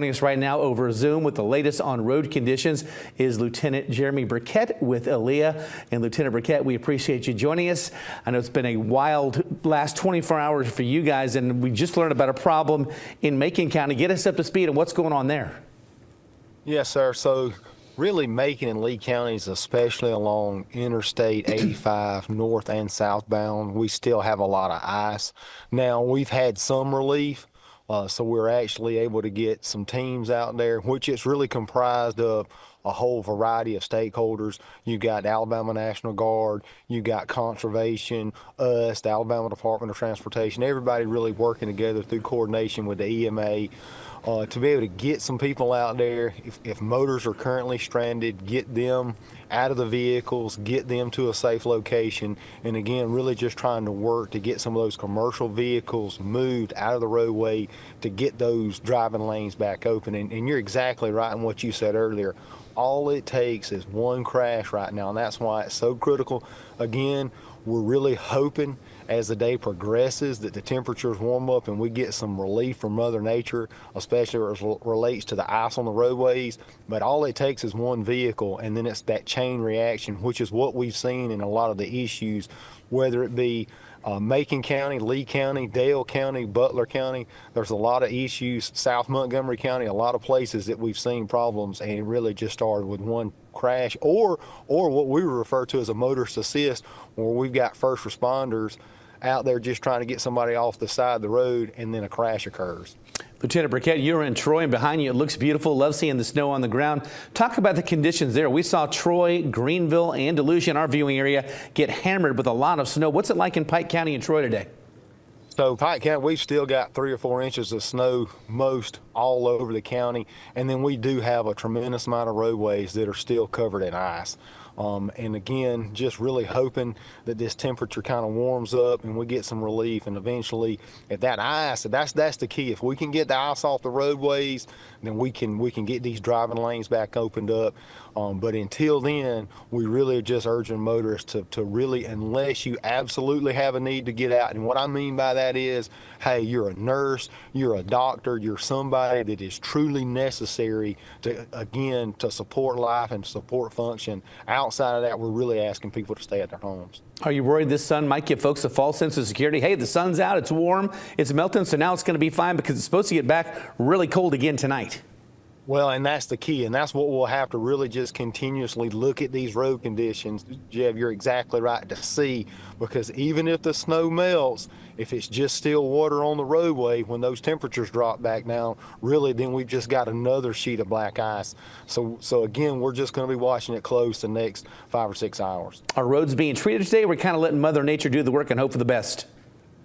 Joining us right now over Zoom with the latest on road conditions is Lieutenant Jeremy Burkett with ALEA. And Lieutenant Burkett, we appreciate you joining us. I know it's been a wild last 24 hours for you guys, and we just learned about a problem in Macon County. Get us up to speed on what's going on there. Yes, sir. So really Macon and Lee counties, especially along Interstate 85 north and southbound, we still have a lot of ice. Now, we've had some relief. So we're actually able to get some teams out there, which is really comprised of a whole variety of stakeholders. You got Alabama National Guard, you got Conservation, us, the Alabama Department of Transportation, everybody really working together through coordination with the EMA to be able to get some people out there. If motors are currently stranded, get them out of the vehicles, get them to a safe location, and again, really just trying to work to get some of those commercial vehicles moved out of the roadway to get those driving lanes back open. And you're exactly right in what you said earlier. All it takes is one crash right now, and that's why it's so critical. Again, we're really hoping as the day progresses that the temperatures warm up and we get some relief from Mother Nature, especially as it relates to the ice on the roadways. But all it takes is one vehicle, and then it's that chain reaction, which is what we've seen in a lot of the issues, whether it be Macon County, Lee County, Dale County, Butler County. There's a lot of issues. South Montgomery County, a lot of places that we've seen problems, and it really just started with one crash or what we refer to as a motorist assist, where we've got first responders out there just trying to get somebody off the side of the road, and then a crash occurs. Lieutenant Burkett, you're in Troy, and behind you it looks beautiful. Love seeing the snow on the ground. Talk about the conditions there. We saw Troy, Greenville, and Delusion, our viewing area, get hammered with a lot of snow. What's it like in Pike County and Troy today? So Pike County, we've still got 3 or 4 inches of snow most all over the county, and then we do have a tremendous amount of roadways that are still covered in ice. And again, just really hoping that this temperature kind of warms up and we get some relief, and eventually if that ice, that's the key. If we can get the ice off the roadways, then we can get these driving lanes back opened up. But until then, we really are just urging motorists to really, unless you absolutely have a need to get out. And what I mean by that is, hey, you're a nurse, you're a doctor, you're somebody that is truly necessary to, again, to support life and support function. Outside of that, we're really asking people to stay at their homes. Are you worried this sun might give folks a false sense of security? Hey, the sun's out, it's warm, it's melting, so now it's going to be fine, because it's supposed to get back really cold again tonight. Well, and that's the key, and that's what we'll have to really just continuously look at these road conditions. Jeb, you're exactly right, to see, because even if the snow melts, if it's just still water on the roadway, when those temperatures drop back down, really then we've just got another sheet of black ice. So again, we're just going to be watching it close the next 5 or 6 hours. Are roads being treated today? We're kind of letting Mother Nature do the work and hope for the best.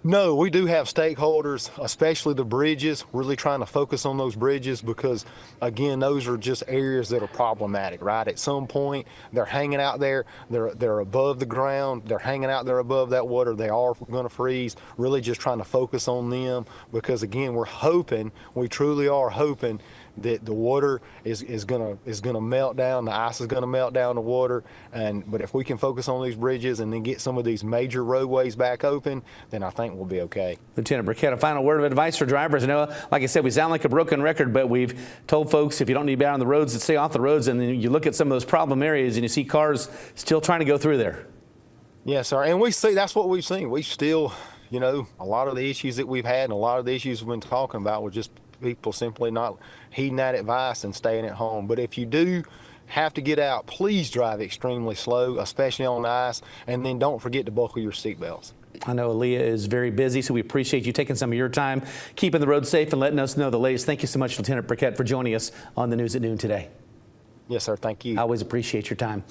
No, we do have stakeholders, especially the bridges, really trying to focus on those bridges, because, again, those are just areas that are problematic, right? At some point, they're hanging out there, they're above the ground, they're hanging out there above that water, they are going to freeze. Really just trying to focus on them, because, again, we're hoping, we truly are hoping that the water is gonna melt down, the ice is gonna melt down the water, but if we can focus on these bridges and then get some of these major roadways back open, then I think we'll be okay. Lieutenant Burkett, a final word of advice for drivers. I know, like I said, we sound like a broken record, but we've told folks if you don't need to be out on the roads, to stay off the roads, and then you look at some of those problem areas and you see cars still trying to go through there. Yes, sir, and we see, that's what we've seen. We've still, you know, a lot of the issues that we've had and a lot of the issues we've been talking about were just people simply not heeding that advice and staying at home. But if you do have to get out, please drive extremely slow, especially on ice, and then don't forget to buckle your seatbelts. I know ALEA is very busy, so we appreciate you taking some of your time, keeping the road safe and letting us know the latest. Thank you so much, Lieutenant Burkett, for joining us on the News at Noon today. Yes, sir. Thank you. I always appreciate your time.